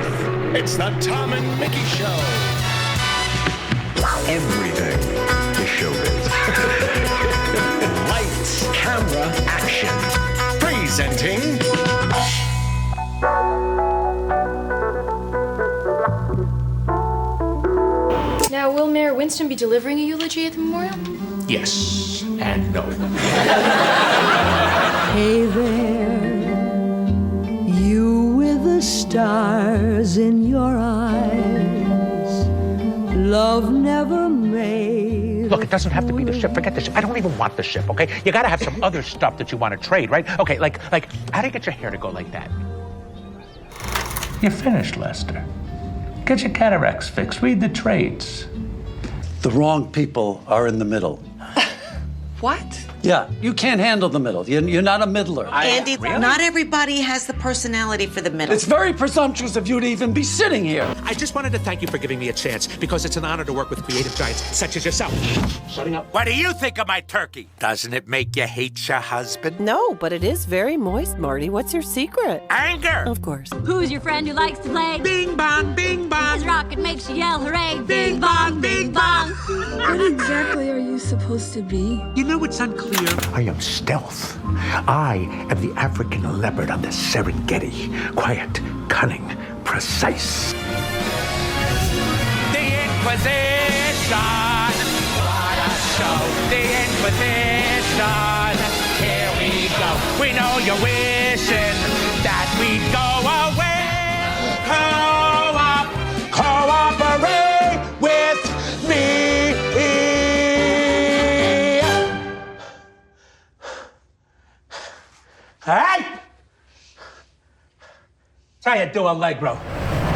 truth. It's the Tom and Mickey Show. Everything is showbiz. Lights, camera, action. Presenting... Now, will Mayor Winston be delivering a eulogy at the memorial? Yes and no. Hey there, you with the stars in your eyes. Love never made. Look, it doesn't have to be the ship. Forget the ship. I don't even want the ship, okay? You gotta have some other stuff that you want to trade, right? Okay, like, how do you get your hair to go like that? You're finished, Lester. Get your cataracts fixed. Read the trades. The wrong people are in the middle. What? Yeah, you can't handle the middle. You're not a middler. Andy, really? not everybody has the personality for the middle. It's very presumptuous of you to even be sitting here. I just wanted to thank you for giving me a chance because it's an honor to work with creative giants such as yourself. Shutting up. What do you think of my turkey? Doesn't it make you hate your husband? No, but it is very moist, Marty. What's your secret? Anger! Of course. Who's your friend who likes to play? Bing-Bong, Bing-Bong! His rocket makes you yell hooray! Bing-Bong, Bing-Bong! What exactly are you supposed to be? You know it's unclear. I am stealth. I am the African leopard on the Serengeti. Quiet, cunning, precise. The Inquisition! What a show! The Inquisition! Here we go. We know you're wishing that we'd go away. Cooperate with me. All right? Try a duo Allegro.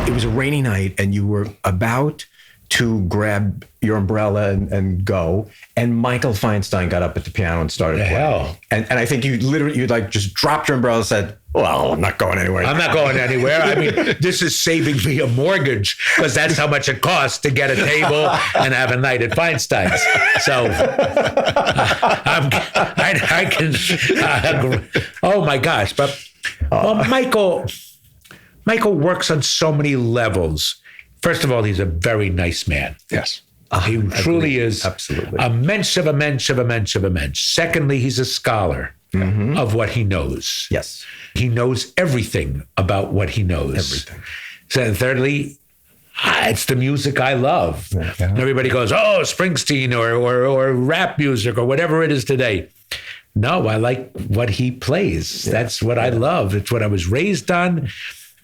It was a rainy night, and you were about to grab your umbrella and go, and Michael Feinstein got up at the piano and started playing. Hell? And I think you like just dropped your umbrella and said, well, I'm not going anywhere. I'm not going anywhere. I mean, this is saving me a mortgage because that's how much it costs to get a table and have a night at Feinstein's. So I can. Oh my gosh! But well, Michael works on so many levels. First of all, he's a very nice man. Yes. He truly is. Absolutely. A mensch of a mensch of a mensch of a mensch. Secondly, he's a scholar of what he knows. Yes. He knows everything about what he knows. Everything. So thirdly, it's the music I love. Yeah. Everybody goes, oh, Springsteen or rap music or whatever it is today. No, I like what he plays. Yeah. That's what I love. It's what I was raised on.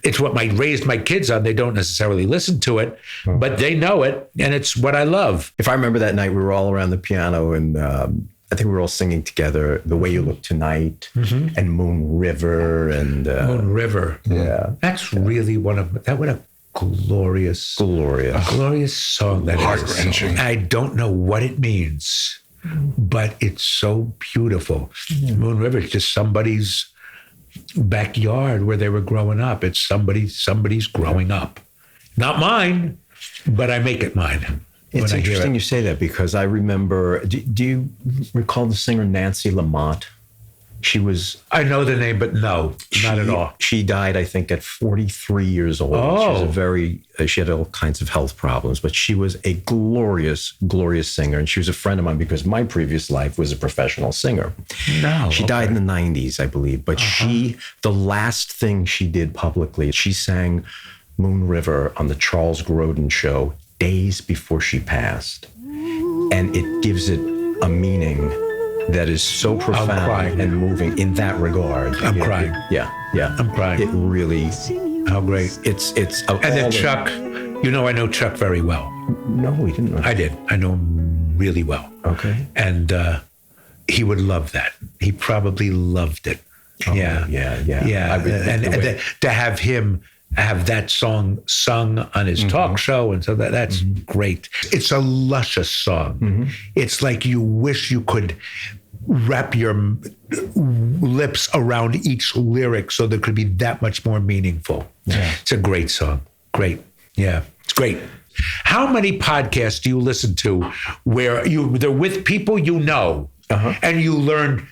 It's what I raised my kids on. They don't necessarily listen to it, but they know it, and it's what I love. If I remember that night, we were all around the piano, and I think we were all singing together "The Way You Look Tonight" and "Moon River" and Moon River. Yeah, that's really what a glorious song that Heart-wrenching. I don't know what it means, but it's so beautiful. Moon River is just somebody's backyard where they were growing up. It's somebody's growing up. Not mine, but I make it mine. It's interesting you say that because I remember, do you recall the singer Nancy Lamont? I know the name, but no, not at all. She died, I think, at 43 years old. Oh. She had all kinds of health problems, but she was a glorious, glorious singer. And she was a friend of mine because my previous life was a professional singer. No. She died in the 90s, I believe. But the last thing she did publicly, she sang Moon River on the Charles Grodin show days before she passed. And it gives it a meaning that is so profound and moving in that regard. I'm crying. Yeah. I'm crying. It really. How great. It's. And then Chuck, I know Chuck very well. No, we didn't know. I did. I know him really well. Okay. And he would love that. He probably loved it. Oh, yeah. And to have him have that song sung on his talk show, and so that's great. It's a luscious song. It's like you wish you could wrap your lips around each lyric so there could be that much more meaningful. Yeah. It's a great song. Great. Yeah, it's great. How many podcasts do you listen to where they're with people you know and you learn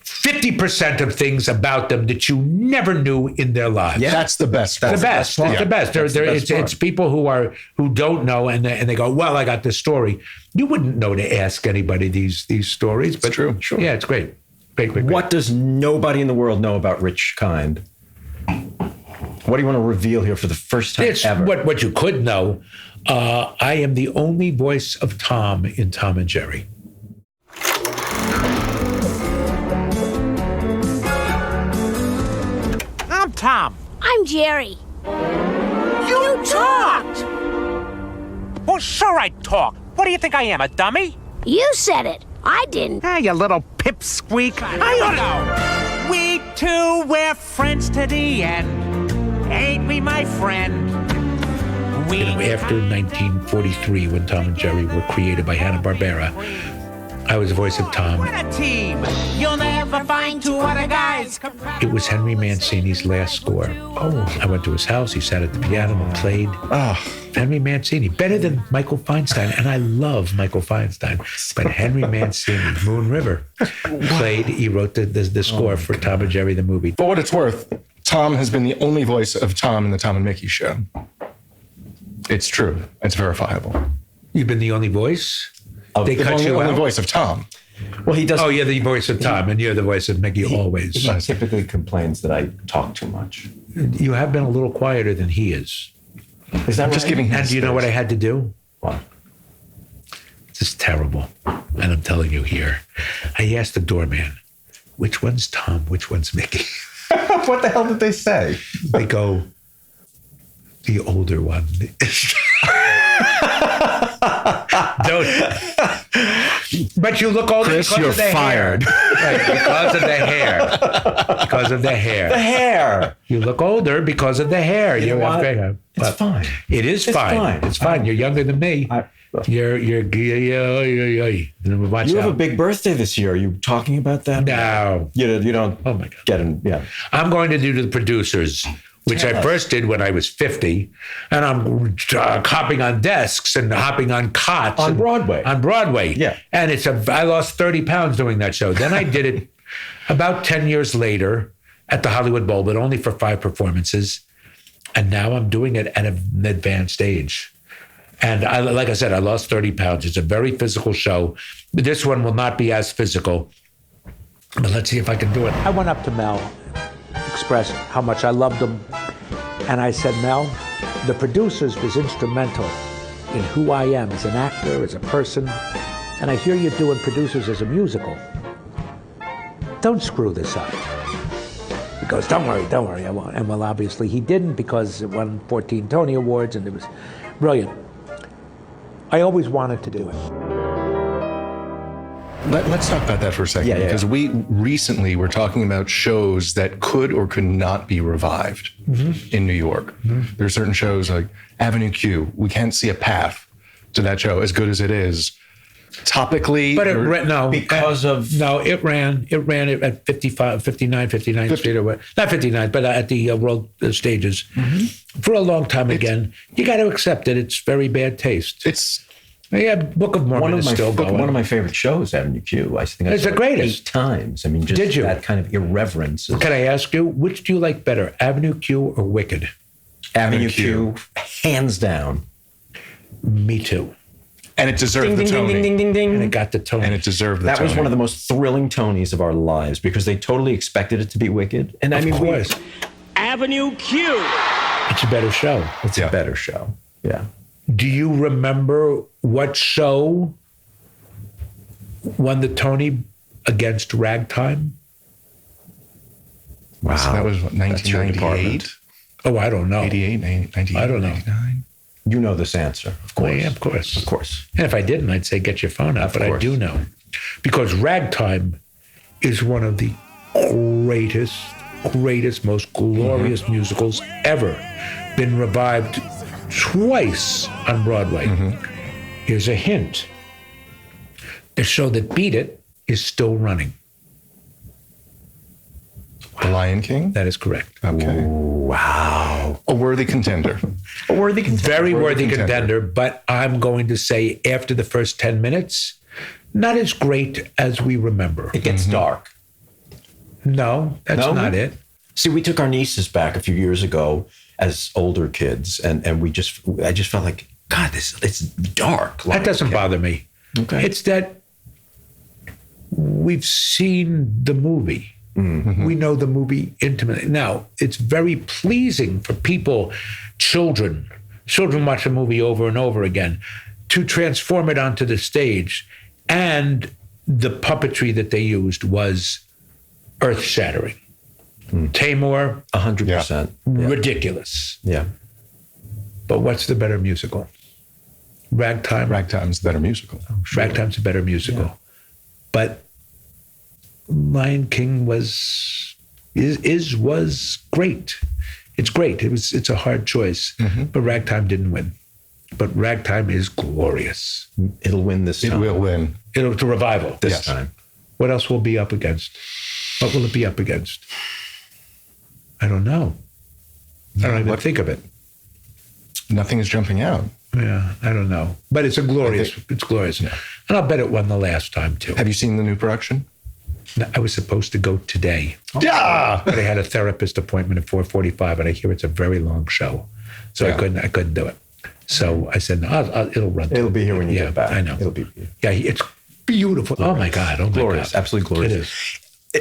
50% of things about them that you never knew in their lives. Yeah, that's the best. It's the best. It's people who don't know and they go, well, I got this story. You wouldn't know to ask anybody these stories, but true. Sure. Yeah, it's great. Great. What does nobody in the world know about Rich Kind? What do you want to reveal here for the first time ever? What you could know. I am the only voice of Tom in Tom and Jerry. I'm Tom. I'm Jerry. You talked! Well, sure I talk. What do you think I am, a dummy? You said it. I didn't. Hey, you little pipsqueak. I ought to know. We two, we're friends to the end. Ain't we, my friend? After 1943, when Tom and Jerry were created by Hanna-Barbera, I was the voice of Tom. We're a team. You'll never find two other guys. It was Henry Mancini's last score. I went to his house. He sat at the piano and played. Henry Mancini, better than Michael Feinstein, and I love Michael Feinstein, but Henry Mancini, Moon River, played. He wrote the score for Tom and Jerry the movie. For what it's worth, Tom has been the only voice of Tom in the Tom and Mickey show. It's true. It's verifiable. You've been the only voice? They cut you only out? voice of Tom. Well, he does. Oh, you're the voice of Tom, and you're the voice of Mickey always. He typically complains that I talk too much. You have been a little quieter than he is. Is that just giving him And do you know what I had to do? What? This is terrible, and I'm telling you here. I asked the doorman, which one's Tom, which one's Mickey? What the hell did they say? They go, the older one. Don't. But you look older Chris, because you're of the fired. Hair. Right, because of the hair. Because of the hair. The hair. You look older because of the hair. You know have what? great hair. It's fine. It is fine. It's fine. You're younger than me. You're. Watch You out. have a big birthday this year. Are you talking about that? No. You don't. Oh my God. Get him. Yeah. I'm going to do to the producers, which I first did when I was 50, and I'm hopping on desks and hopping on cots on Broadway. On Broadway, yeah. And I lost 30 pounds doing that show. Then I did it about 10 years later at the Hollywood Bowl, but only for 5 performances. And now I'm doing it at an advanced age. And like I said, I lost 30 pounds. It's a very physical show. This one will not be as physical, but let's see if I can do it. I went up to Mel, expressed how much I loved him. And I said, Mel, the producers was instrumental in who I am as an actor, as a person. And I hear you doing producers as a musical. Don't screw this up. He goes, don't worry, I won't. And well, obviously he didn't, because it won 14 Tony Awards and it was brilliant. I always wanted to do it. Let's talk about that for a second, because we recently were talking about shows that could or could not be revived in New York. There are certain shows like Avenue Q. We can't see a path to that show, as good as it is. Topically, but it ran at 59th Street or what? Not 59th, but at the World Stages for a long time. Again, you got to accept it. It's very bad taste. Book of Mormon is still going. One of my favorite shows, Avenue Q. I think it's the greatest. 8 times. I mean, just that kind of irreverence. Can I ask you, which do you like better, Avenue Q or Wicked? Avenue Q, hands down. Me too. And it deserved the Tony. Ding, ding, ding, ding. And it got the Tony. And it deserved the Tony. That was one of the most thrilling Tonys of our lives, because they totally expected it to be Wicked. And of course. Avenue Q. It's a better show. It's a better show. Yeah. Do you remember what show won the Tony against Ragtime? Wow. So that was what, 1998? Oh, I don't know. 88, 98, I don't know. 99? You know this answer, of course. Yeah, of course. Of course. And if I didn't, I'd say get your phone out, but I do know. Because Ragtime is one of the greatest, most glorious musicals ever. Been revived twice on Broadway. Here's a hint. The show that beat it is still running. The Lion King? That is correct. Okay. Wow. A worthy contender. Very worthy contender, but I'm going to say after the first 10 minutes, not as great as we remember. It gets dark. No, that's not it. See, we took our nieces back a few years ago as older kids, and I just felt like, God, it's dark. That doesn't bother me. Okay. It's that we've seen the movie. Mm-hmm. We know the movie intimately. Now, it's very pleasing for people, children watch a movie over and over again, to transform it onto the stage. And the puppetry that they used was earth-shattering. Tamor, 100%. Ridiculous. Yeah. But what's the better musical? Ragtime? Ragtime's the better musical. Sure. Ragtime's a better musical. Yeah. But Lion King was great. It's great. It's a hard choice. Mm-hmm. But Ragtime didn't win. But Ragtime is glorious. It'll win this time. It will win. It's a revival this time. What else will it be up against? What will it be up against? I don't know. I don't even think of it. Nothing is jumping out. Yeah, I don't know. But it's glorious. Yeah. And I'll bet it won the last time too. Have you seen the new production? No, I was supposed to go today. Yeah. But I had a therapist appointment at 4:45, and I hear it's a very long show. So I couldn't do it. So I said, no, it'll run. It'll be here when you get back. I know. It'll be. Yeah, it's beautiful. Glorious. Oh my God. Glorious. Absolutely glorious. It is.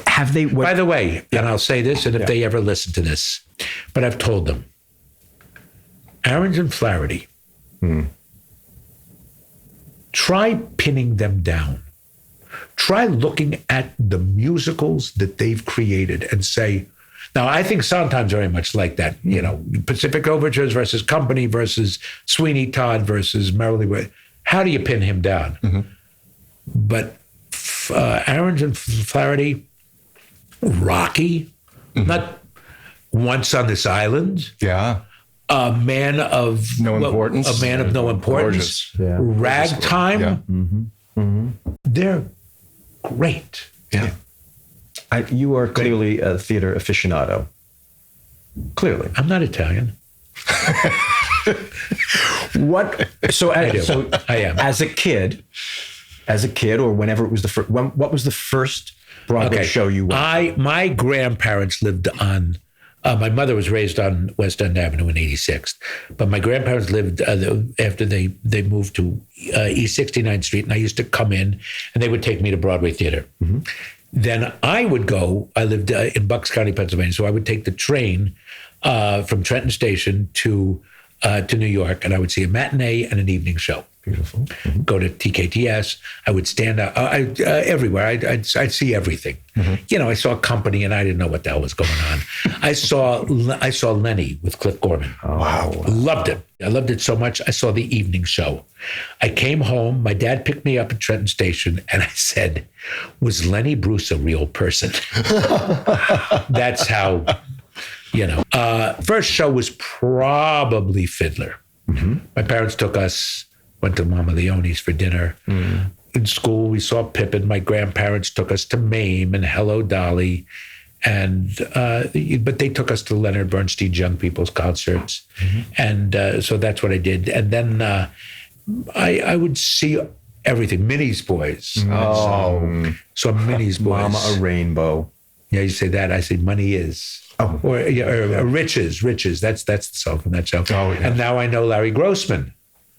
Have they? By the way, and I'll say this, and if they ever listen to this, but I've told them, Ahrens and Flaherty, try pinning them down. Try looking at the musicals that they've created and say, now I think Sondheim's very much like that, Pacific Overtures versus Company versus Sweeney Todd versus Merrily. How do you pin him down? Mm-hmm. But Ahrens and Flaherty, Rocky, not Once on This Island. Yeah. A man of no importance. A man of no importance. Yeah. Ragtime. Yeah. Mm-hmm. Mm-hmm. They're great. Yeah. You are clearly a theater aficionado. Clearly. I'm not Italian. What? So I am. As a kid, or whenever it was what was the first Broadway show you went? My grandparents lived on. My mother was raised on West End Avenue in 86th, but my grandparents lived after they moved to East 69th Street, and I used to come in, and they would take me to Broadway Theater. Mm-hmm. Then I would go. I lived in Bucks County, Pennsylvania, so I would take the train from Trenton Station to New York, and I would see a matinee and an evening show. Beautiful. Mm-hmm. Go to TKTS. I would stand out everywhere. I'd see everything. Mm-hmm. I saw Company, and I didn't know what the hell was going on. I saw Lenny with Cliff Gorman. Oh, wow. Loved it. I loved it so much. I saw the evening show. I came home. My dad picked me up at Trenton Station, and I said, "Was Lenny Bruce a real person?" That's how. First show was probably Fiddler. Mm-hmm. My parents took us. Went to Mama Leone's for dinner. Mm. In school, we saw Pippin. My grandparents took us to Mame and Hello Dolly. But they took us to Leonard Bernstein's Young People's Concerts. Mm-hmm. And so that's what I did. And then I would see everything. Minnie's Boys. Oh. So Minnie's Boys. Mama a Rainbow. Yeah, you say that. I say Money Is. Oh. Or Riches. That's the song from that show. Oh, yeah. And now I know Larry Grossman.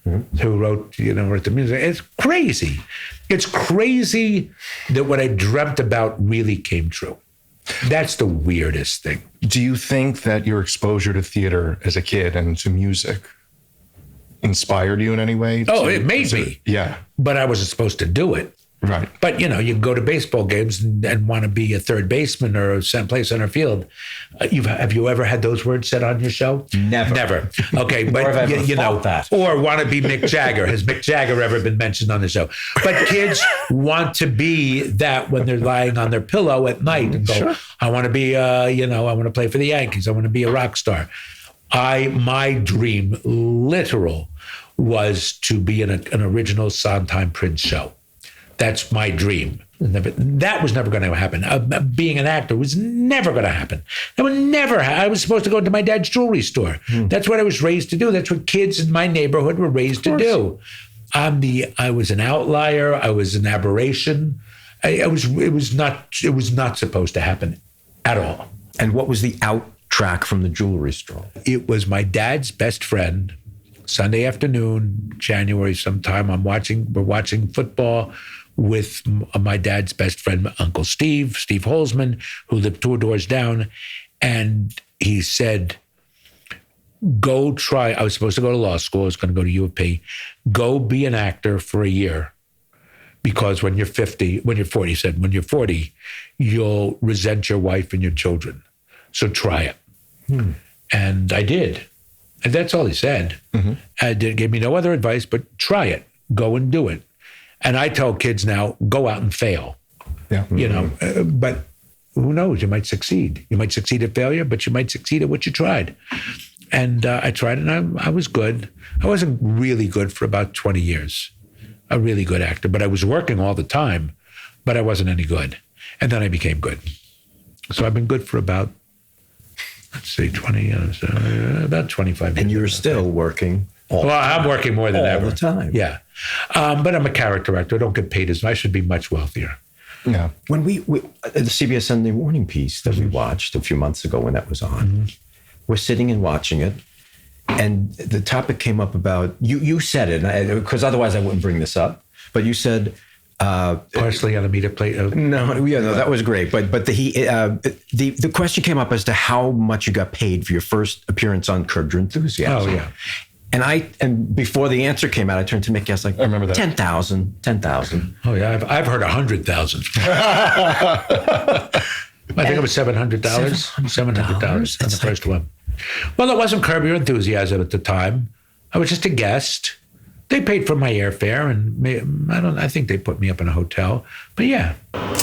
Mm-hmm. Who wrote the music. It's crazy. It's crazy that what I dreamt about really came true. That's the weirdest thing. Do you think that your exposure to theater as a kid and to music inspired you in any way? Oh, it made me. Yeah. But I wasn't supposed to do it. Right. But, you can go to baseball games and want to be a third baseman or play center field. Have you ever had those words said on your show? Never. Okay, but that. Or want to be Mick Jagger. Has Mick Jagger ever been mentioned on the show? But kids want to be that when they're lying on their pillow at night and go, sure. I want to be, I want to play for the Yankees. I want to be a rock star. My dream, literal, was to be in an original Sondheim Prince show. That's my dream. That was never going to happen. Being an actor was never going to happen. That would never happen. I was supposed to go into my dad's jewelry store. That's what I was raised to do. That's what kids in my neighborhood were raised to do. I was an outlier. I was an aberration. It was not supposed to happen at all. And what was the out track from the jewelry store? It was my dad's best friend. Sunday afternoon, January sometime, we're watching football with my dad's best friend, Uncle Steve Holzman, who lived 2 doors down. And he said, go try, I was supposed to go to law school, I was going to go to U of P, go be an actor for a year. Because when you're 40, he said, when you're 40, you'll resent your wife and your children. So try it. And I did. And that's all he said. Gave me no other advice, but try it. Go and do it. And I tell kids now, go out and fail. Yeah. You know, but who knows? You might succeed. You might succeed at failure, but you might succeed at what you tried. And I tried, and I was good. I wasn't really good for about 20 years. A really good actor, but I was working all the time, but I wasn't any good. And then I became good. So I've been good for about, let's see, about 25 years. And you're still working Well, I'm working more than ever. All the time. Yeah. But I'm a character actor. I don't get paid as much. I should be much wealthier. Yeah. When we the CBS Sunday Morning piece that we watched a few months ago when that was on, we're sitting and watching it, and the topic came up about, you said it, because otherwise I wouldn't bring this up, but you said... parsley on a meter plate. No, that was great. But the question came up as to how much you got paid for your first appearance on Curb Your Enthusiasm. Oh, yeah. And before the answer came out, I turned to Mickey. I was like, I remember that. 10,000. Oh yeah, I've heard 100,000. I think it was $700. $700 on the first one. Well, it wasn't Curb Your Enthusiasm at the time. I was just a guest. They paid for my airfare, and I think they put me up in a hotel. But yeah.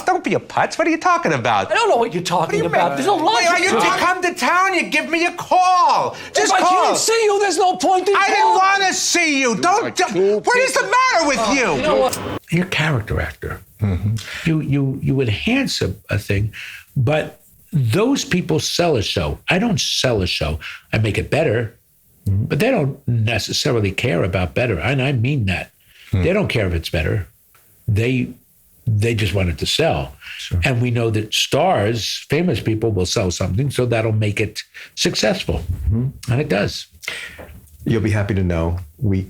Don't be a putz. What are you talking about? I don't know what you're talking about. There's no logic. Why, you come to town, you give me a call. Just if call. I can't see you, there's no point in I calling. didn't want to see you. What is the matter with you? You know what? You're a character actor. You enhance a thing, but those people sell a show. I don't sell a show. I make it better. But they don't necessarily care about better. And I mean that. They don't care if it's better. They just want it to sell. Sure. And we know that stars, famous people will sell something, so that'll make it successful. And it does. You'll be happy to know we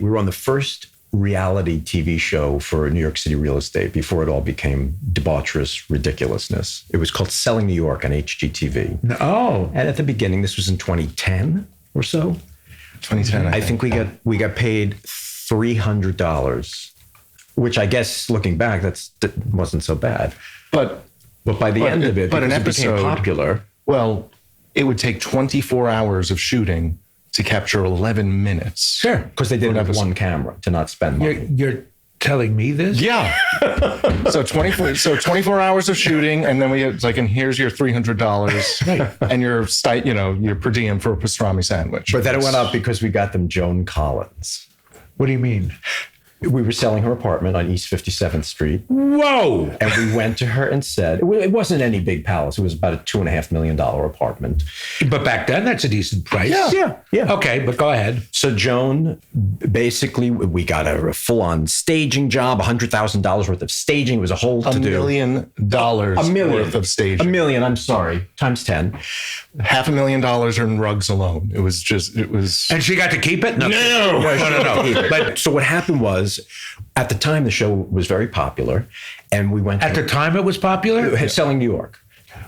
were on the first reality TV show for New York City real estate before it all became debaucherous ridiculousness. It was called Selling New York on HGTV. Oh. And at the beginning, this was in 2010. Or so, 2010. I think we got paid $300, which I guess looking back that wasn't so bad. But by the end of it, but an episode became popular. Well, it would take 24 hours of shooting to capture 11 minutes. Sure, because they did it with one camera to not spend money. You're telling me this? Yeah. So 24 hours of shooting, and then it's like, and here's your $300 and your per diem for a pastrami sandwich. But then it went up because we got them Joan Collins. What do you mean? We were selling her apartment on East 57th Street. Whoa! And we went to her and said, it wasn't any big palace. It was about a $2.5 million apartment. But back then, that's a decent price. Yeah. Okay, but go ahead. So Joan, basically, we got a full-on staging job, $100,000 worth of staging. It was a whole to-do. $1 million worth of staging. $1 million, I'm sorry, times 10. $500,000 in rugs alone. It was. And she got to keep it? No. But so what happened was, at the time, the show was very popular, and we went. At the time, it was popular? Selling New York.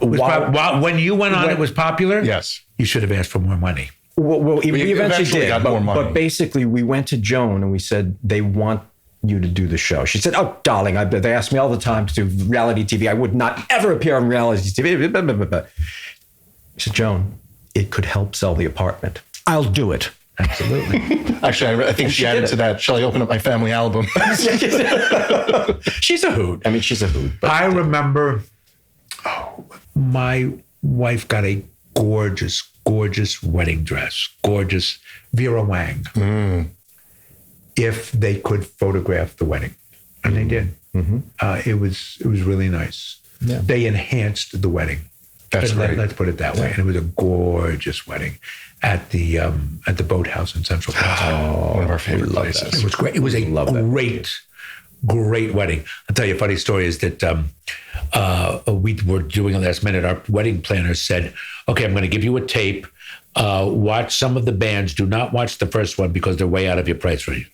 When you went on, it was popular? Yes. You should have asked for more money. Well, we eventually did. Got more money. But basically, we went to Joan and we said, they want you to do the show. She said, oh, darling, they ask me all the time to do reality TV. I would not ever appear on reality TV. I said, Joan, it could help sell the apartment. I'll do it. Absolutely. Actually, I think she added to that. Shall I open up my family album? She's a hoot. I mean, she's a hoot. But I remember my wife got a gorgeous, gorgeous wedding dress. Gorgeous Vera Wang. If they could photograph the wedding. And they did. It was really nice. Yeah. They enhanced the wedding. That's right. Let's put it that way. And it was a gorgeous wedding at the boathouse in Central Park. One of our favorite places. It was great. It was a Great wedding. I'll tell you a funny story is that we were doing a last minute. Our wedding planner said, okay, I'm going to give you a tape. Watch some of the bands. Do not watch the first one because they're way out of your price range.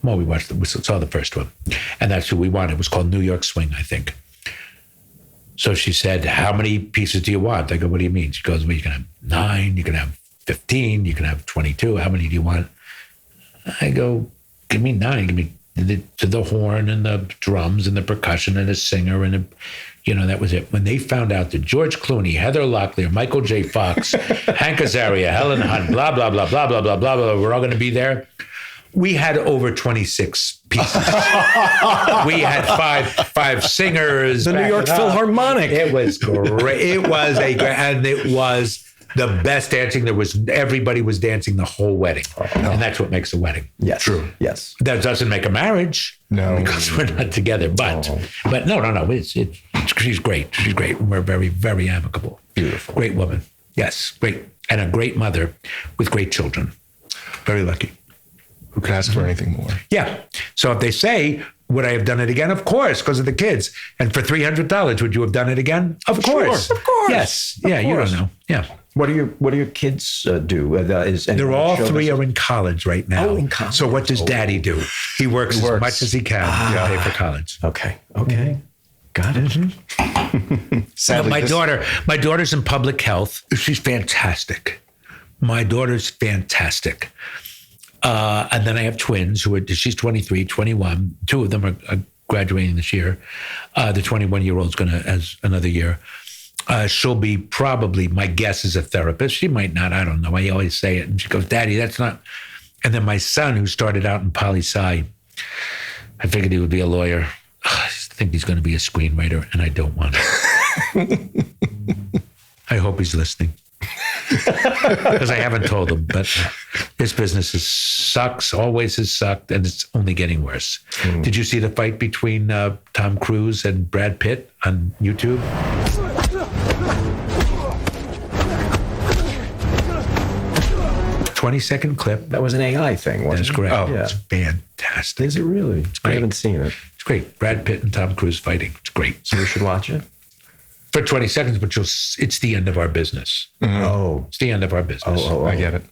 Well, we saw the first one. And that's who we wanted. It was called New York Swing, I think. So she said, how many pieces do you want? I go, what do you mean? She goes, well, you can have 9, you can have 15, you can have 22. How many do you want? I go, give me 9. Give me the horn and the drums and the percussion and the singer and that was it. When they found out that George Clooney, Heather Locklear, Michael J. Fox, Hank Azaria, Helen Hunt, blah, blah, blah, blah, blah, blah, blah, blah, we're all going to be there. We had over 26 pieces. We had five singers. The New York Philharmonic. It was great. It was the best dancing. Everybody was dancing the whole wedding. And that's what makes a wedding. Yes. True. Yes. That doesn't make a marriage. No. Because we're not together. But no. She's great. She's great. We're very, very amicable. Beautiful. Great woman. Yes. Great. And a great mother with great children. Very lucky. Who could ask for anything more? Yeah. So if they say, would I have done it again? Of course, because of the kids. And for $300, would you have done it again? Of course. Sure, of course. Yes. Yeah, you don't know. Yeah. What do your kids do? They're all 3 are in college right now. Oh, in college. So what does Daddy do? He works as much as he can to pay for college. Okay. Got it. Sadly, my daughter's in public health. She's fantastic. My daughter's fantastic. And then I have twins she's 23, 21. 2 of them are graduating this year. The 21-year-old's going to, as another year. She'll be probably, my guess is a therapist. She might not, I don't know. I always say it. And she goes, Daddy, that's not. And then my son, who started out in poli-sci, I figured he would be a lawyer. I think he's going to be a screenwriter, and I don't want it. I hope he's listening. Because I haven't told him, but this business sucks, always has sucked, and it's only getting worse. Did you see the fight between Tom Cruise and Brad Pitt on YouTube? 20-second clip. That was an AI thing, wasn't it? That's correct. Oh, yeah. It's fantastic. Is it really? It's great. I haven't seen it. It's great. Brad Pitt and Tom Cruise fighting. It's great. So we should watch it? For 20 seconds, but it's the end of our business. Oh. It's the end of our business. Oh. I get it.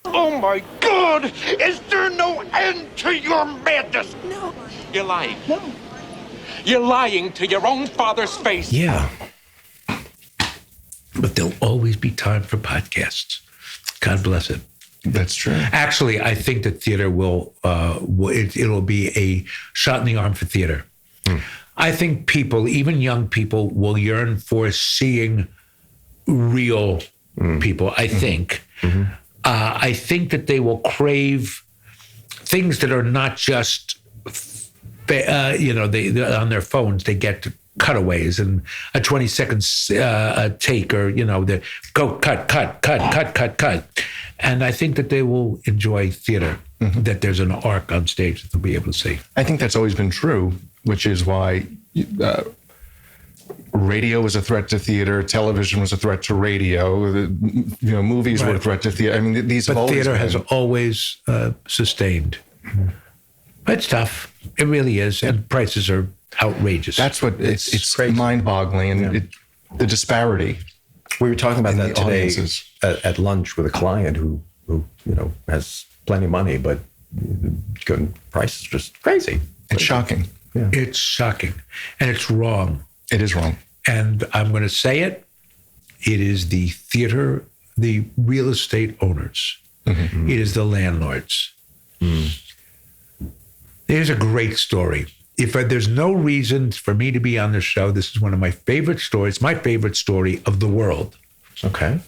Oh my God! Is there no end to your madness? No. You're lying. No. You're lying to your own father's face. Yeah. But there'll always be time for podcasts. God bless it. That's true. Actually, I think that theater it'll be a shot in the arm for theater. I think people, even young people, will yearn for seeing real people, I think. I think that they will crave things that are not just, on their phones, they get cutaways and a 20 seconds take, or, the go cut. And I think that they will enjoy theater, that there's an arc on stage that they'll be able to see. I think that's always been true, which is why radio was a threat to theater, television was a threat to radio, movies were a threat to theater. I mean, these have always theater been. has always sustained. It's tough. It really is. And prices are outrageous. That's what it's mind-boggling, and the disparity. We were talking about that today at lunch with a client who has plenty of money, but price is just crazy. It's shocking. Yeah. It's shocking. And it's wrong. It is wrong. And I'm going to say it. It is the theater, the real estate owners. It is the landlords. There's a great story. If there's no reason for me to be on the show, this is one of my favorite stories, my favorite story of the world. Okay.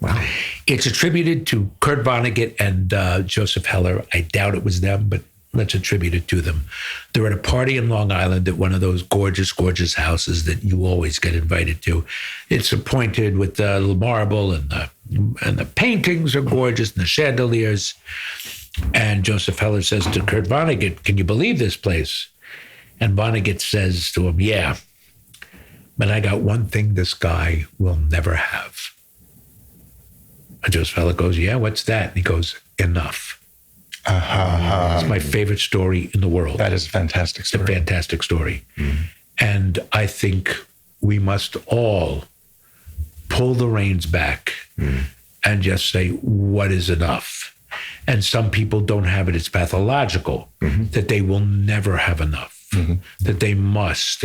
Wow. It's attributed to Kurt Vonnegut and Joseph Heller. I doubt it was them, but let's attribute it to them. They're at a party in Long Island at one of those gorgeous, gorgeous houses that you always get invited to. It's appointed with the marble, and the paintings are gorgeous, and the chandeliers. And Joseph Heller says to Kurt Vonnegut, "Can you believe this place?" And Vonnegut says to him, "Yeah, but I got one thing this guy will never have." And Joseph Heller goes, "Yeah, what's that?" And he goes, "Enough." It's my favorite story in the world. That is a fantastic story. It's a fantastic story. And I think we must all pull the reins back and just say, what is enough? And some people don't have it. It's pathological that they will never have enough. That they must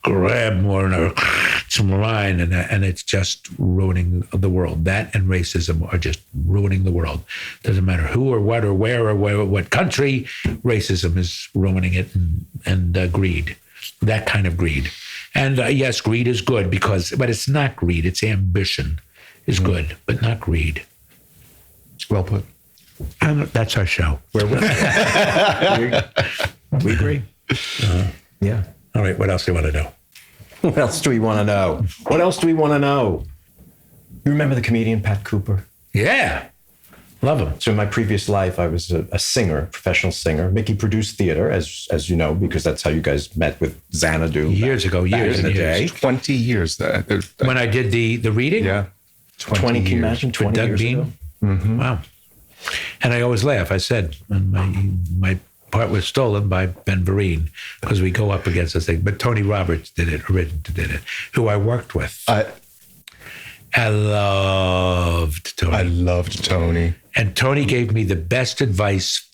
grab more and some line, and it's just ruining the world. That and racism are just ruining the world. Doesn't matter who or what or where or what country, racism is ruining it, and greed, that kind of greed. And yes, greed is good but it's not greed. It's ambition is good, but not greed. Well put. And that's our show. We agree. Yeah. All right. What else do you want to know? What else do we want to know? You remember the comedian Pat Cooper? Yeah. Love him. So in my previous life, I was a singer, professional singer. Mickey produced theater, as you know, because that's how you guys met with Xanadu. Years in the day. 20 years. When I did the reading? Yeah. 20 can you imagine? 20 Doug years Bean? ago? Wow. And I always laugh. I said, my part was stolen by Ben Vereen because we go up against this thing. But Tony Roberts did it, who I worked with. I loved Tony. And Tony gave me the best advice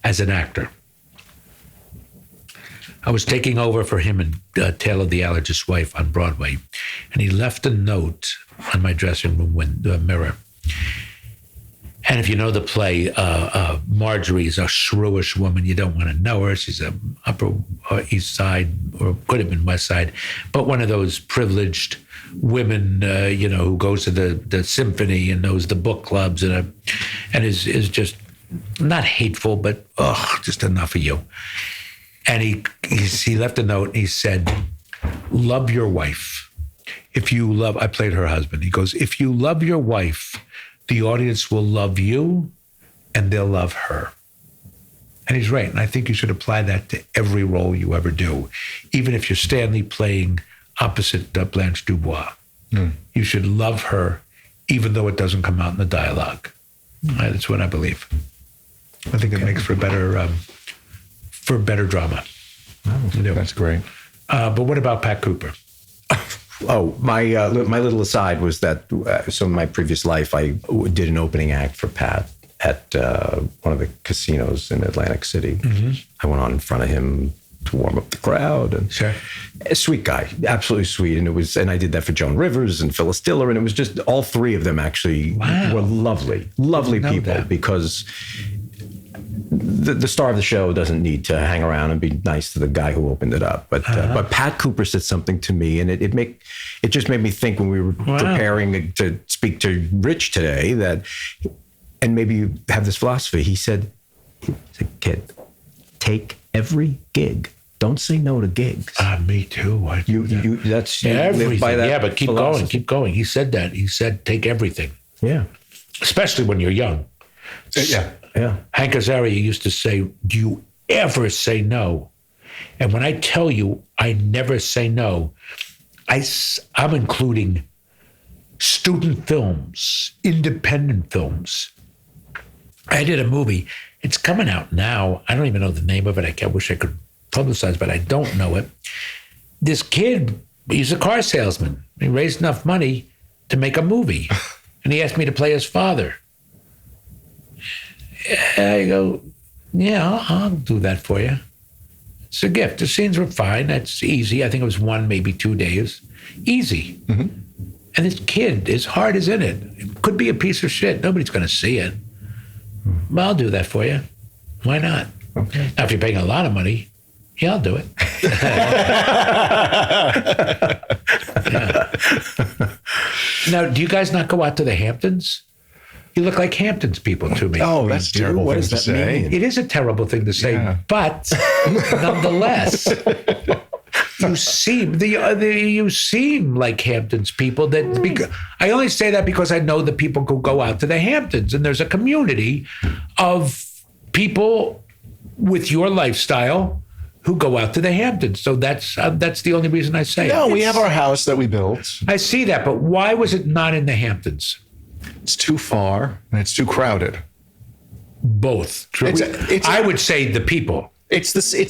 as an actor. I was taking over for him in Tale of the Allergist's Wife on Broadway, and he left a note on my dressing room mirror. And if you know the play, Marjorie is a shrewish woman. You don't want to know her. She's a Upper East Side, or could have been West Side, but one of those privileged women, who goes to the symphony and knows the book clubs and is just not hateful, but just enough of you. And he left a note and he said, love your wife. I played her husband. He goes, if you love your wife, the audience will love you and they'll love her. And he's right. And I think you should apply that to every role you ever do. Even if you're Stanley playing opposite Blanche Dubois, you should love her even though it doesn't come out in the dialogue. That's what I believe. I think it makes for better drama. That's great. But what about Pat Cooper? My little aside was that, so in my previous life, I did an opening act for Pat at one of the casinos in Atlantic City. I went on in front of him to warm up the crowd. And sure. A sweet guy, absolutely sweet. And I did that for Joan Rivers and Phyllis Diller. And it was just all three of them actually were lovely people, because the star of the show doesn't need to hang around and be nice to the guy who opened it up. But Pat Cooper said something to me, and it just made me think when we were preparing to speak to Rich today and maybe you have this philosophy. He said, kid, take every gig. Don't say no to gigs. Me too. That's everything. By that but keep going. He said that. He said, take everything. Yeah. Especially when you're young. Yeah. Hank Azaria used to say, do you ever say no? And when I tell you I never say no, I'm including student films, independent films. I did a movie. It's coming out now. I don't even know the name of it. I wish I could publicize, but I don't know it. This kid, he's a car salesman. He raised enough money to make a movie. And he asked me to play his father. I go, yeah, I'll do that for you. It's a gift. The scenes were fine. That's easy. I think it was 1, maybe 2 days. Easy. And this kid, his heart is in it. It could be a piece of shit. Nobody's going to see it. Well, I'll do that for you. Why not? Okay. Now, if you're paying a lot of money, yeah, I'll do it. Now, do you guys not go out to the Hamptons? You look like Hamptons people to me. Oh, that's terrible. What does that mean? It is a terrible thing to say, but nonetheless, you seem like Hamptons people. I only say that because I know the people who go out to the Hamptons, and there's a community of people with your lifestyle who go out to the Hamptons. So that's the only reason I say it. No, we have our house that we built. I see that, but why was it not in the Hamptons? It's too far and it's too crowded. Both. I would say the people. It's the scene.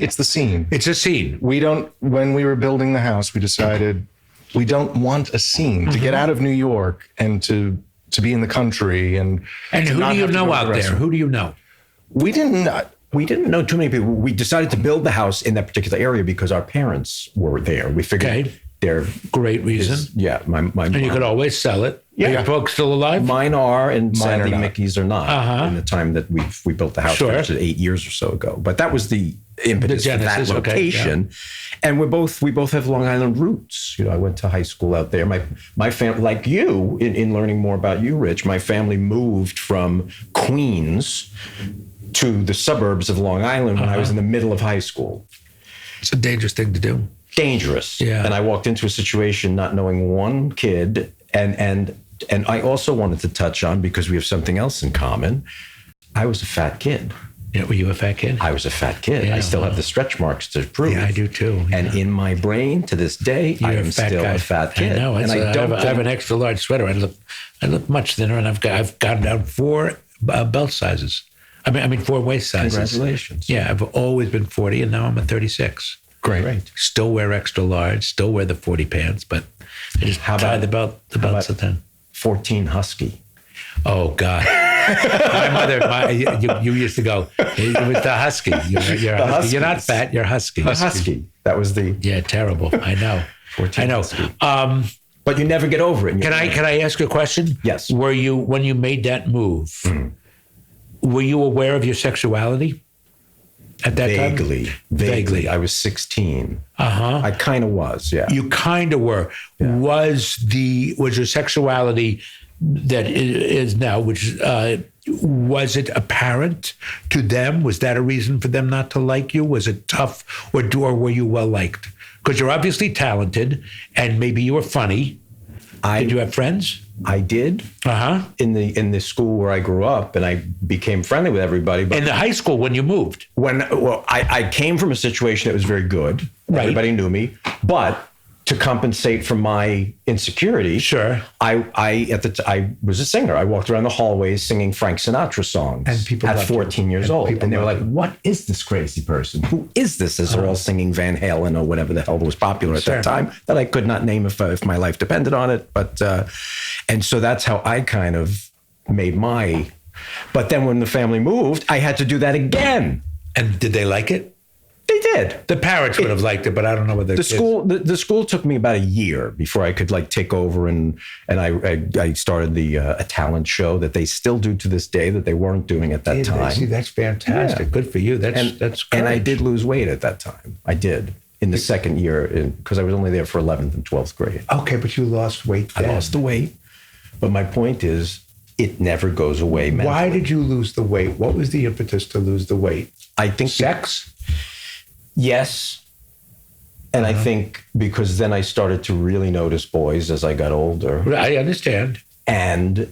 It's the scene. It's a scene. When we were building the house, we decided we don't want a scene to get out of New York and to be in the country and who do you know out there? Who do you know? We didn't know too many people. We decided to build the house in that particular area because our parents were there. We figured they're great reason. My and you could always sell it. Yeah. Are your folks still alive? Mine are, and Mine sadly are Mickey's are not. In the time that we built the house, which is 8 years or so ago. But that was the impetus for that location. And we both have Long Island roots. I went to high school out there. My family, like you, in learning more about you, Rich, my family moved from Queens to the suburbs of Long Island when I was in the middle of high school. It's a dangerous thing to do. Dangerous. Yeah. And I walked into a situation not knowing one kid, and I also wanted to touch on, because we have something else in common. I was a fat kid. Yeah, were you a fat kid? I was a fat kid. Yeah, I still have the stretch marks to prove. Yeah, I do too. Yeah. And in my brain, to this day, I am still a fat kid. I know. And I have an extra large sweater. I look much thinner, and I've gone down 4 belt sizes. I mean 4 waist sizes. Congratulations. Yeah, I've always been 40, and now I'm a 36. Great. Still wear extra large. Still wear the 40 pants, but I just tie the belts at then. 14 Husky. Oh God. My mother, you used to go, it was the Husky. You're a Husky. You're not fat, you're Husky. The Husky. That was the... Yeah, terrible. I know. 14 I know. Husky. But you never get over it. Can I ask you a question? Yes. When you made that move, were you aware of your sexuality at that time? Vaguely. I was 16. I kind of was, yeah. You kind of were. Yeah. Was your sexuality that is now, was it apparent to them? Was that a reason for them not to like you? Was it tough, or were you well liked? Because you're obviously talented, and maybe you were funny. Did you have friends? I did. In the school where I grew up, and I became friendly with everybody. But in the high school when you moved? I came from a situation that was very good. Right. Everybody knew me, but to compensate for my insecurity, I was a singer. I walked around the hallways singing Frank Sinatra songs, and people at 14 years old, and they were like, "What is this crazy person? Who is this?" As they're all singing Van Halen or whatever the hell was popular at that time, that I could not name if my life depended on it. But and so that's how I kind of made my. But then when the family moved, I had to do that again. And did they like it? They did. The parents would have liked it, but I don't know whether the school took me about a year before I could take over, and I started a talent show that they still do to this day that they weren't doing at that time. See, that's fantastic. Yeah. Good for you. That's courage. And I did lose weight at that time. I did in the second year because I was only there for 11th and 12th grade. Okay, but you lost weight then. I lost the weight, but my point is, it never goes away mentally. Why did you lose the weight? What was the impetus to lose the weight? I think sex. Yes. And I think because then I started to really notice boys as I got older. I understand. And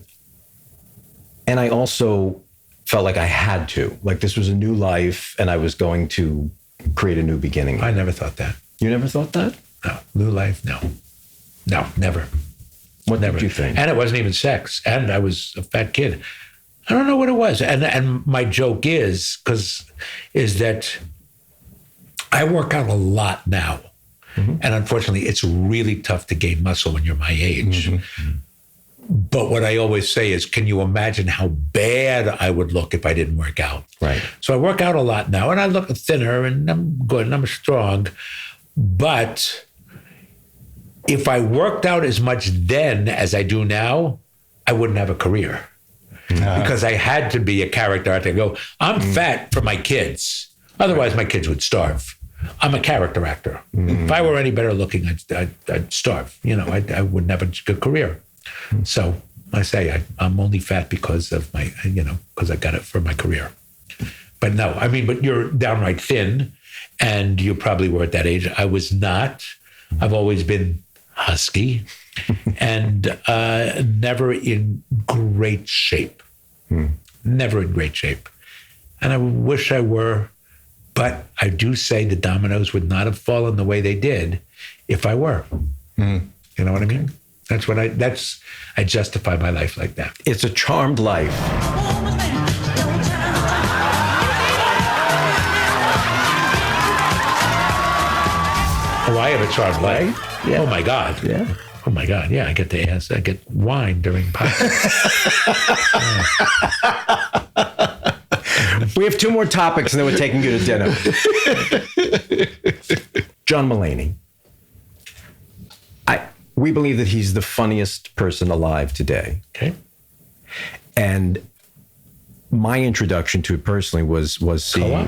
I also felt like I had to. Like this was a new life and I was going to create a new beginning. I never thought that. You never thought that? No. New life, no. No, never. What did you think? And it wasn't even sex. And I was a fat kid. I don't know what it was. And my joke is that I work out a lot now. Mm-hmm. And unfortunately, it's really tough to gain muscle when you're my age. Mm-hmm. But what I always say is, can you imagine how bad I would look if I didn't work out? Right. So I work out a lot now, and I look thinner, and I'm good, and I'm strong. But if I worked out as much then as I do now, I wouldn't have a career. Because I had to be a character actor. Go, I'm fat for my kids. Otherwise, my kids would starve. I'm a character actor. If I were any better looking, I'd starve. I wouldn't have a good career. So I say I'm only fat because of my, because I got it for my career. But no, but you're downright thin, and you probably were at that age. I was not. I've always been husky and never in great shape. Never in great shape. And I wish I were. But I do say the dominoes would not have fallen the way they did if I were. You know what I mean? That's what I justify my life like that. It's a charmed life. Oh, I have a Chardonnay? Yeah. Oh, my God. Yeah. Oh, my God. Yeah, I get wine during podcast. We have 2 more topics, and then we're taking you to dinner. John Mulaney. We believe that he's the funniest person alive today. Okay. And my introduction to it personally was seeing...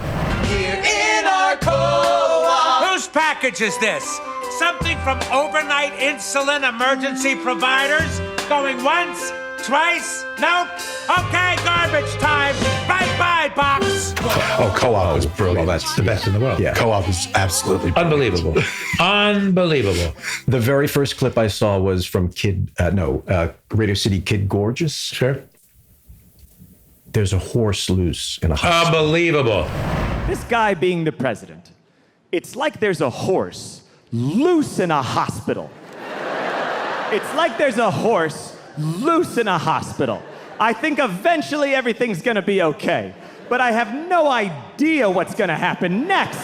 Here in our co-op. Whose package is this? Something from overnight insulin emergency providers? Going once? Twice? Nope. Okay, garbage time. Bye-bye, box. Oh, Co-op was brilliant. Well, that's the best in the world. Yeah. Co-op is absolutely brilliant. Unbelievable. Unbelievable. The very first clip I saw was from Radio City Kid Gorgeous. Sure. There's a horse loose in a hospital. Unbelievable. This guy being the president, it's like there's a horse loose in a hospital. It's like there's a horse loose in a hospital. I think eventually everything's gonna be okay, but I have no idea what's gonna happen next.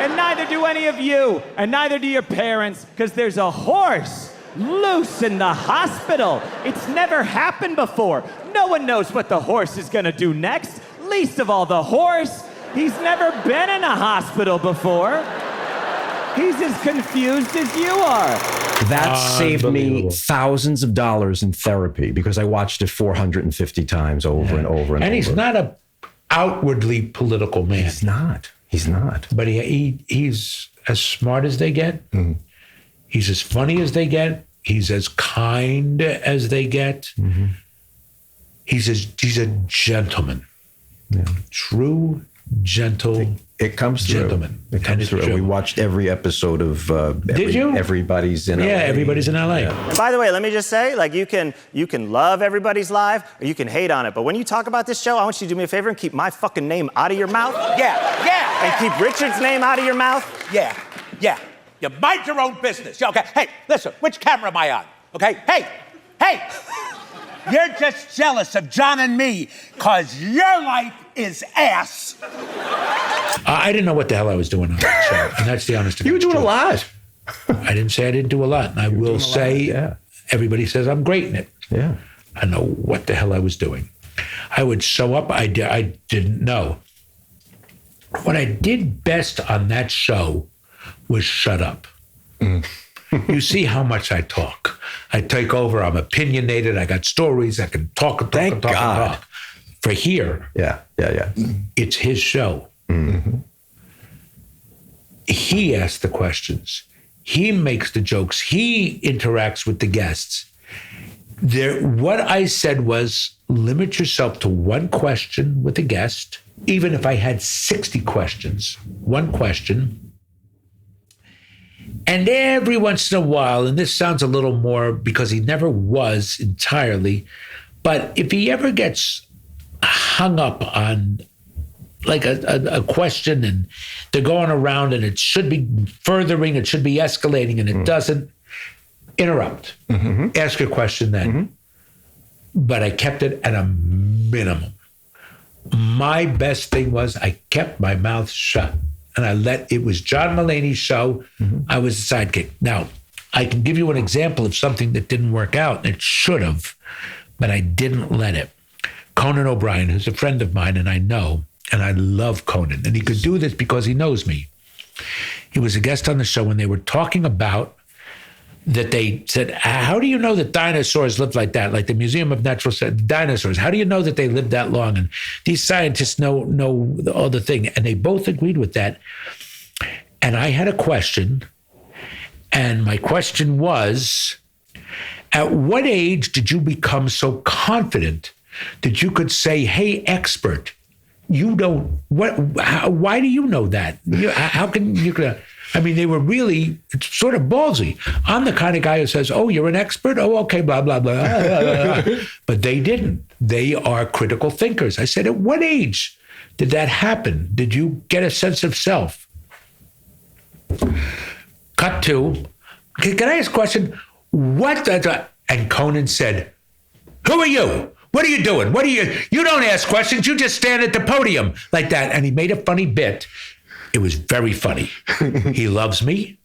And neither do any of you, and neither do your parents, because there's a horse loose in the hospital. It's never happened before. No one knows what the horse is gonna do next, least of all the horse. He's never been in a hospital before. He's as confused as you are. That saved me thousands of dollars in therapy because I watched it 450 times over and over and over. And he's not a outwardly political man. He's not. He's not. But he's as smart as they get. Mm-hmm. He's as funny as they get. He's as kind as they get. Mm-hmm. He's a gentleman. Yeah. True, gentle. It comes through. Gentleman. It comes through. We watched every episode of Did you? Everybody's in LA. Yeah, Everybody's in LA. Yeah. And by the way, let me just say, like, you can love Everybody's Live or you can hate on it, but when you talk about this show, I want you to do me a favor and keep my fucking name out of your mouth. Yeah. And keep Richard's name out of your mouth. Yeah. You mind your own business. Okay. Hey, listen, which camera am I on? Okay. Hey. You're just jealous of John and me because your life is ass. I didn't know what the hell I was doing on that show, and that's the honest. You were doing a lot. I didn't say I didn't do a lot, and I will say, everybody says I'm great in it. Yeah, I know what the hell I was doing. I would show up. I didn't know. What I did best on that show was shut up. You see how much I talk. I take over. I'm opinionated. I got stories. I can talk. Thank God. For here, yeah. It's his show. Mm-hmm. He asks the questions. He makes the jokes. He interacts with the guests. What I said was, limit yourself to one question with a guest. Even if I had 60 questions, one question. And every once in a while, and this sounds a little more because he never was entirely, but if he ever gets hung up on like a question and they're going around and it should be furthering, it should be escalating, and it doesn't, interrupt. Mm-hmm. Ask your question then. Mm-hmm. But I kept it at a minimum. My best thing was I kept my mouth shut. And it was John Mulaney's show. Mm-hmm. I was the sidekick. Now, I can give you an example of something that didn't work out, and it should have, but I didn't let it. Conan O'Brien, who's a friend of mine, and I know, and I love Conan, and he could do this because he knows me. He was a guest on the show when they were talking about that they said, how do you know that dinosaurs lived like that? Like the Museum of Natural Dinosaurs. How do you know that they lived that long? And these scientists know all the thing. And they both agreed with that. And I had a question. And my question was, at what age did you become so confident that you could say, hey, expert, why do you know that? How can you... I mean, they were really sort of ballsy. I'm the kind of guy who says, oh, you're an expert? Oh, okay, blah, blah, blah. But they didn't. They are critical thinkers. I said, at what age did that happen? Did you get a sense of self? Cut to, can I ask a question? And Conan said, who are you? What are you doing? You don't ask questions. You just stand at the podium like that. And he made a funny bit. It was very funny. He loves me.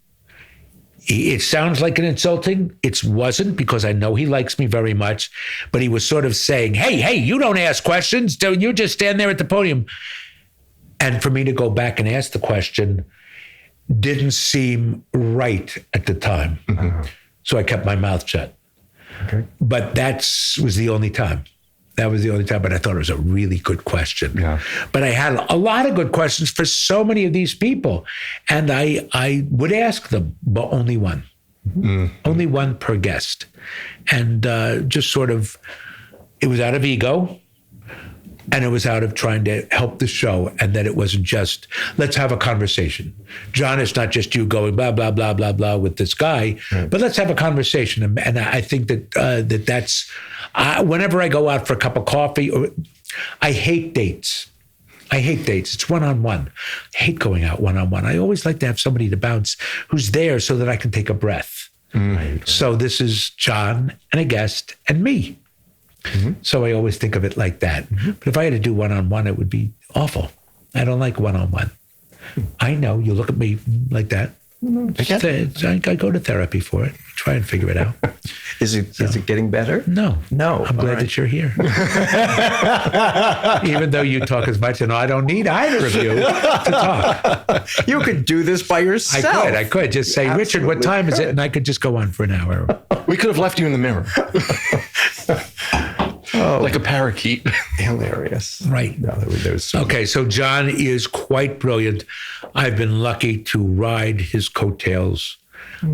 It sounds like an insulting. It wasn't, because I know he likes me very much, but he was sort of saying, hey, you don't ask questions. You just stand there at the podium. And for me to go back and ask the question didn't seem right at the time. Mm-hmm. So I kept my mouth shut. Okay. But that was the only time. That was the only time, but I thought it was a really good question. Yeah. But I had a lot of good questions for so many of these people. And I would ask them, but only one. Mm-hmm. Only one per guest. And just sort of, it was out of ego, and it was out of trying to help the show, and that it wasn't just, let's have a conversation. John, it's not just you going blah, blah, blah, blah, blah with this guy, right. But let's have a conversation. And I think that that's, whenever I go out for a cup of coffee, I hate dates. It's one-on-one. I hate going out one-on-one. I always like to have somebody to bounce who's there so that I can take a breath. Mm-hmm. So this is John and a guest and me. Mm-hmm. So I always think of it like that. Mm-hmm. But if I had to do one-on-one, it would be awful. I don't like one-on-one. I know, you look at me like that. I go to therapy for it. Try and figure it out. Is it getting better? No. I'm glad that you're here. Even though you talk as much, and I don't need either of you to talk. You could do this by yourself. I could just say, absolutely, Richard, what time is it? And I could just go on for an hour. We could have left you in the mirror. Like a parakeet. Hilarious. Right. No, there was okay, so John is quite brilliant. I've been lucky to ride his coattails.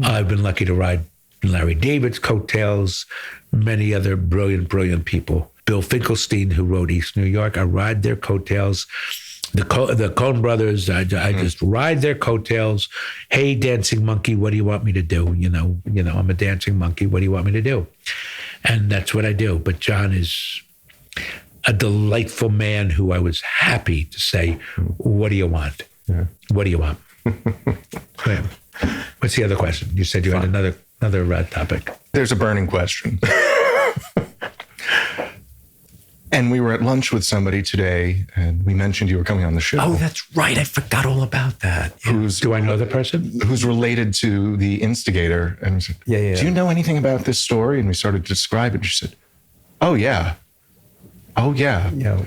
I've been lucky to ride Larry David's coattails, many other brilliant people. Bill Finkelstein, who wrote East New York, I ride their coattails. The Coen brothers, I just ride their coattails. Hey, dancing monkey, what do you want me to do? You know, I'm a dancing monkey. What do you want me to do? And that's what I do. But John is a delightful man who I was happy to say, what do you want? Yeah. What do you want? What's the other question? You said you had another topic. There's a burning question. And we were at lunch with somebody today, and we mentioned you were coming on the show. Oh, that's right. I forgot all about that. Yeah. Do I know the person? Who's related to the instigator. And we said, yeah. Do you know anything about this story? And we started to describe it. And she said, oh, yeah. Yeah.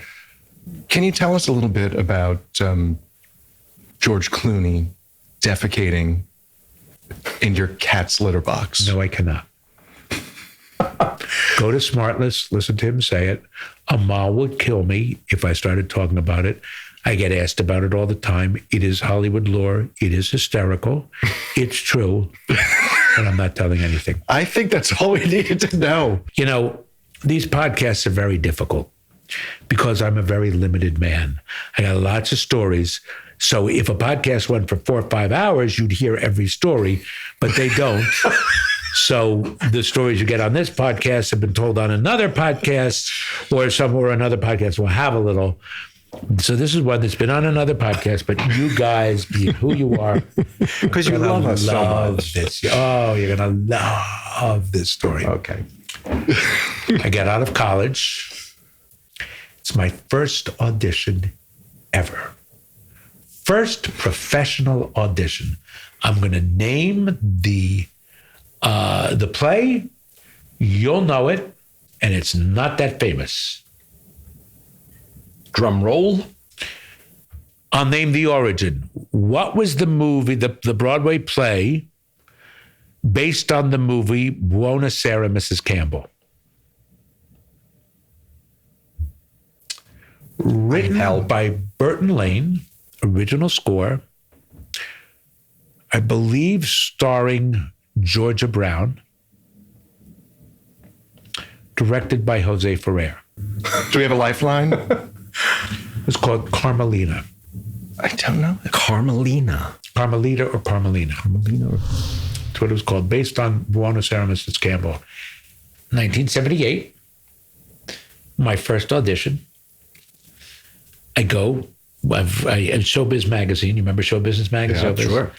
Can you tell us a little bit about George Clooney defecating in your cat's litter box? No, I cannot. Go to Smartless, listen to him say it. Amal would kill me if I started talking about it. I get asked about it all the time. It is Hollywood lore. It is hysterical. It's true. And I'm not telling anything. I think that's all we needed to know. You know, these podcasts are very difficult because I'm a very limited man. I got lots of stories. So if a podcast went for 4 or 5 hours, you'd hear every story, but they don't. So the stories you get on this podcast have been told on another podcast, or another podcast will have a little. So this is one that's been on another podcast, but you guys, being who you are, because you love us so much. This. Oh, you're gonna love this story. Okay. I got out of college. It's my first audition ever. First professional audition. I'm going to name the play. You'll know it, and it's not that famous. Drum roll. I'll name the origin. What was the movie, the Broadway play, based on the movie Buona Sera, Mrs. Campbell? Written by Burton Lane, original score, I believe starring Georgia Brown, directed by José Ferrer. Do we have a lifeline? It's called Carmelina. I don't know. Carmelina. Carmelita or Carmelina. Carmelina. That's what it was called, based on Buona Sera, Mrs. Campbell. 1978, my first audition. I go, Showbiz magazine. You remember Show Business magazine? Yeah, sure.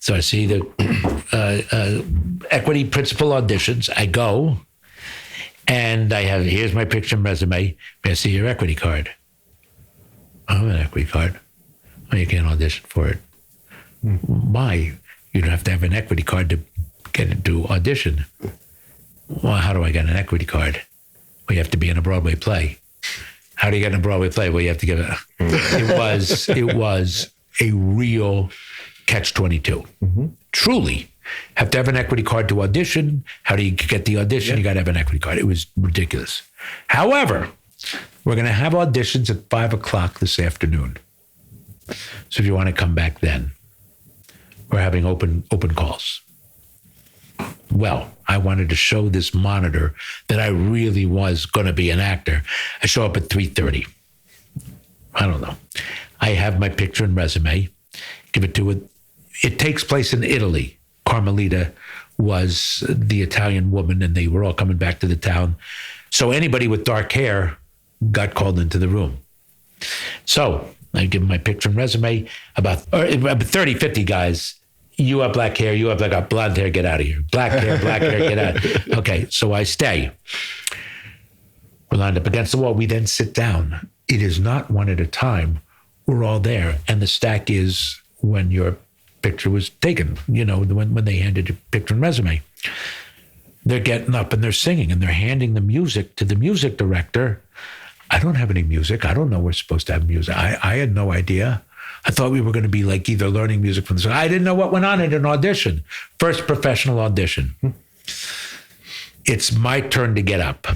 So I see the equity principal auditions. I go, and here's my picture and resume. May I see your equity card? I have an equity card. Oh, you can't audition for it. Why? You don't have to have an equity card to get into audition. Well, how do I get an equity card? Well, you have to be in a Broadway play. How do you get in a Broadway play? Well, you have to give it. It was a real catch-22. Truly. Have to have an equity card to audition. How do you get the audition? You got to have an equity card. It was ridiculous. However, we're going to have auditions at 5:00 this afternoon. So if you want to come back then, we're having open calls. Well, I wanted to show this monitor that I really was going to be an actor. I show up at 3:30. I don't know. I have my picture and resume. Give it to it. It takes place in Italy. Carmelita was the Italian woman, and they were all coming back to the town. So anybody with dark hair got called into the room. So I give them my picture and resume. About 30, 50 guys. You have black hair, you have like blonde hair, get out of here. Black hair, get out. Okay, so I stay. We're lined up against the wall. We then sit down. It is not one at a time. We're all there. And the stack is when your picture was taken, when they handed your picture and resume. They're getting up and they're singing and they're handing the music to the music director. I don't have any music. I don't know we're supposed to have music. I had no idea. I thought we were going to be like either learning music from the song. I didn't know what went on at an audition. First professional audition. It's my turn to get up.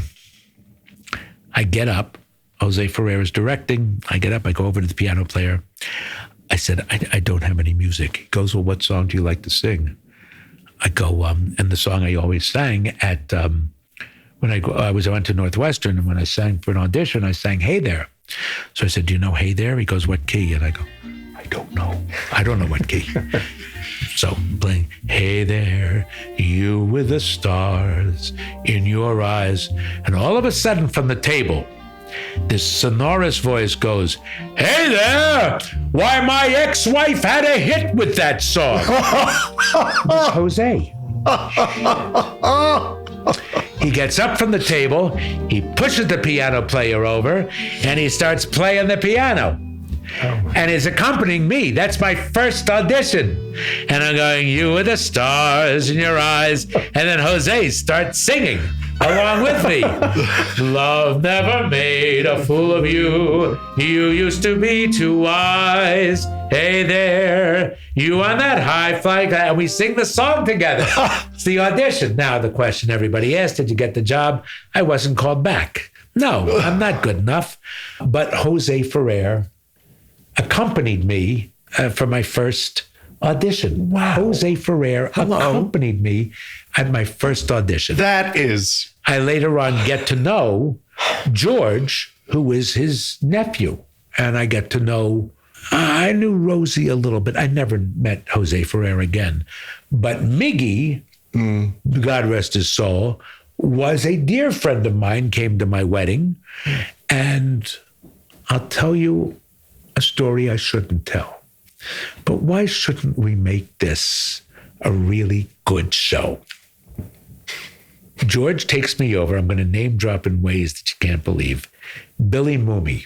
I get up. José Ferrer is directing. I get up. I go over to the piano player. I said, I don't have any music. He goes, well, what song do you like to sing? I go, and the song I always sang at, when I went to Northwestern, and when I sang for an audition, I sang Hey There. So I said, do you know Hey There? He goes, what key? And I go, I don't know. I don't know what key. So I'm playing Hey There, you with the stars in your eyes. And all of a sudden from the table, this sonorous voice goes, hey there, why my ex-wife had a hit with that song. It was José. He gets up from the table, he pushes the piano player over, and he starts playing the piano. And is accompanying me. That's my first audition. And I'm going, you with the stars in your eyes. And then José starts singing along with me. Love never made a fool of you. You used to be too wise. Hey there, you on that high flight. And we sing the song together. It's the audition. Now the question everybody asked, did you get the job? I wasn't called back. No, I'm not good enough. But José Ferrer accompanied me for my first audition. Wow. José Ferrer accompanied me at my first audition. That is... I later on get to know George, who is his nephew. And I get to know, I knew Rosie a little bit. I never met José Ferrer again. But Miggy, God rest his soul, was a dear friend of mine, came to my wedding. And I'll tell you a story I shouldn't tell. But why shouldn't we make this a really good show? George takes me over. I'm going to name drop in ways that you can't believe. Billy Mooney.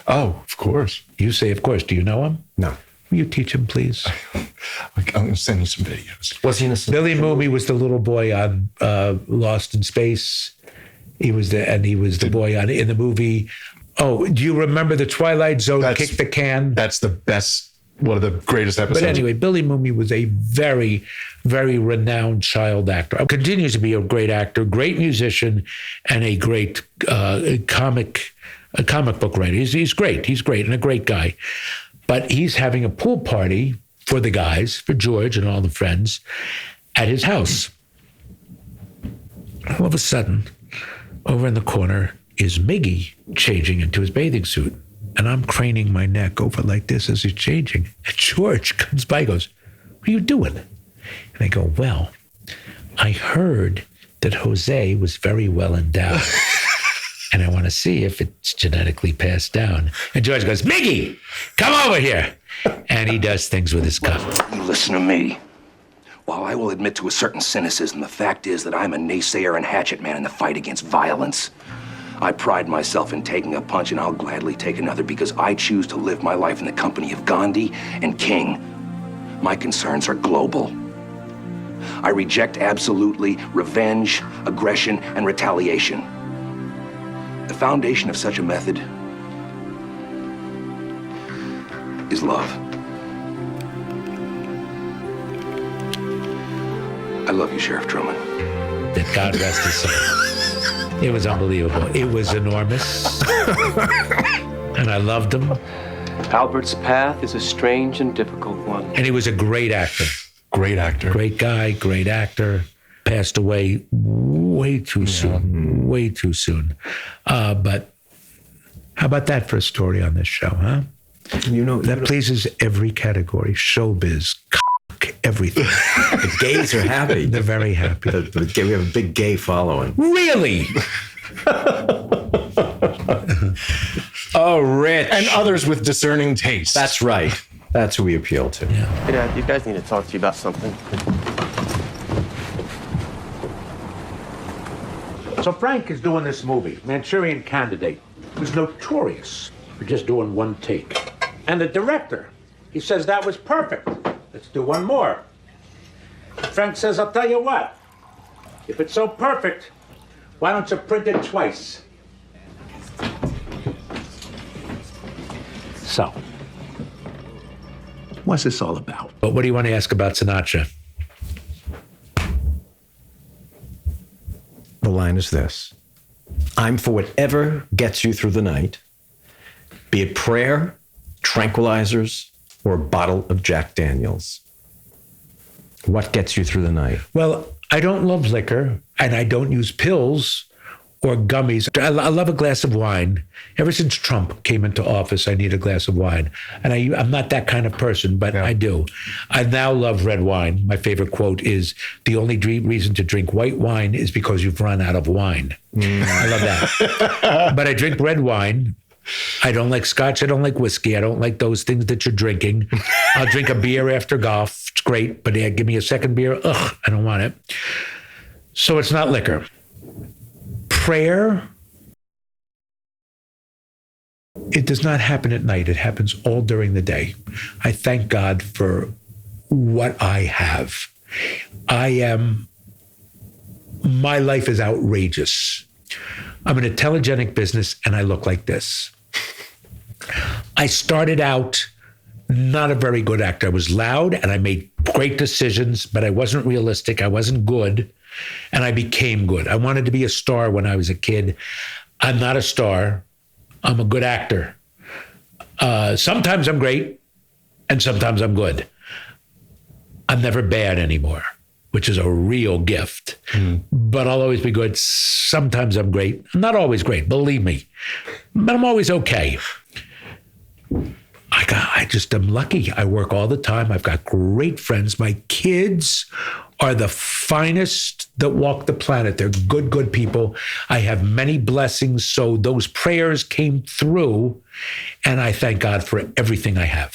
Oh, of course. You say, of course. Do you know him? No. Will you teach him, please? I'm going to send you some videos. Was he in a... Billy Mooney was the little boy on Lost in Space. He was the boy in the movie. Oh, do you remember the Twilight Zone kick the can? That's the best, one of the greatest episodes. But anyway, Billy Mooney was a very, very renowned child actor. Continues to be a great actor, great musician, and a great comic book writer. He's great. He's great and a great guy. But he's having a pool party for the guys, for George and all the friends, at his house. All of a sudden, over in the corner is Miggy changing into his bathing suit. And I'm craning my neck over like this as he's changing. And George comes by and goes, what are you doing? And I go, well, I heard that José was very well endowed. And I want to see if it's genetically passed down. And George goes, Miggy, come over here. And he does things with his cup. You listen to me. While I will admit to a certain cynicism, the fact is that I'm a naysayer and hatchet man in the fight against violence. I pride myself in taking a punch, and I'll gladly take another because I choose to live my life in the company of Gandhi and King. My concerns are global. I reject absolutely revenge, aggression, and retaliation. The foundation of such a method is love. I love you, Sheriff Truman. That God rest his soul. It was unbelievable. It was enormous. And I loved him. Albert's path is a strange and difficult one. And he was a great actor. Great actor. Great guy, great actor. Passed away way too soon. Way too soon. But how about that for a story on this show, huh? That pleases every category. Showbiz, everything. The gays are happy. They're very happy. We have a big gay following. Really? Oh, Rich. And others with discerning taste. That's right. That's who we appeal to. Hey, Dad, you guys need to talk to you about something. So Frank is doing this movie, Manchurian Candidate, who's notorious for just doing one take. And the director, he says that was perfect. Let's do one more. Frank says, I'll tell you what, if it's so perfect, why don't you print it twice? So, what's this all about? But what do you want to ask about Sinatra? The line is this: I'm for whatever gets you through the night, be it prayer, tranquilizers, or a bottle of Jack Daniels. What gets you through the night? Well, I don't love liquor, and I don't use pills or gummies. I love a glass of wine. Ever since Trump came into office, I need a glass of wine. And I'm not that kind of person, but I do. I now love red wine. My favorite quote is, the only reason to drink white wine is because you've run out of wine. I love that. But I drink red wine. I don't like scotch. I don't like whiskey. I don't like those things that you're drinking. I'll drink a beer after golf. It's great. But give me a second beer. Ugh, I don't want it. So it's not liquor. Prayer, it does not happen at night. It happens all during the day. I thank God for what I have. My life is outrageous. I'm an intelligent business and I look like this. I started out not a very good actor. I was loud and I made great decisions, but I wasn't realistic. I wasn't good. And I became good. I wanted to be a star when I was a kid. I'm not a star. I'm a good actor. Sometimes I'm great and sometimes I'm good. I'm never bad anymore, which is a real gift. But I'll always be good. Sometimes I'm great. I'm not always great, believe me. But I'm always okay. I just am lucky. I work all the time. I've got great friends. My kids are the finest that walk the planet. They're good, good people. I have many blessings. So those prayers came through, and I thank God for everything I have.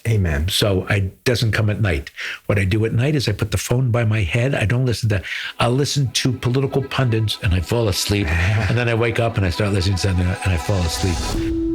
Amen. So it doesn't come at night. What I do at night is I put the phone by my head. I don't listen to, I'll listen to political pundits and I fall asleep. And then I wake up and I start listening to something and I fall asleep.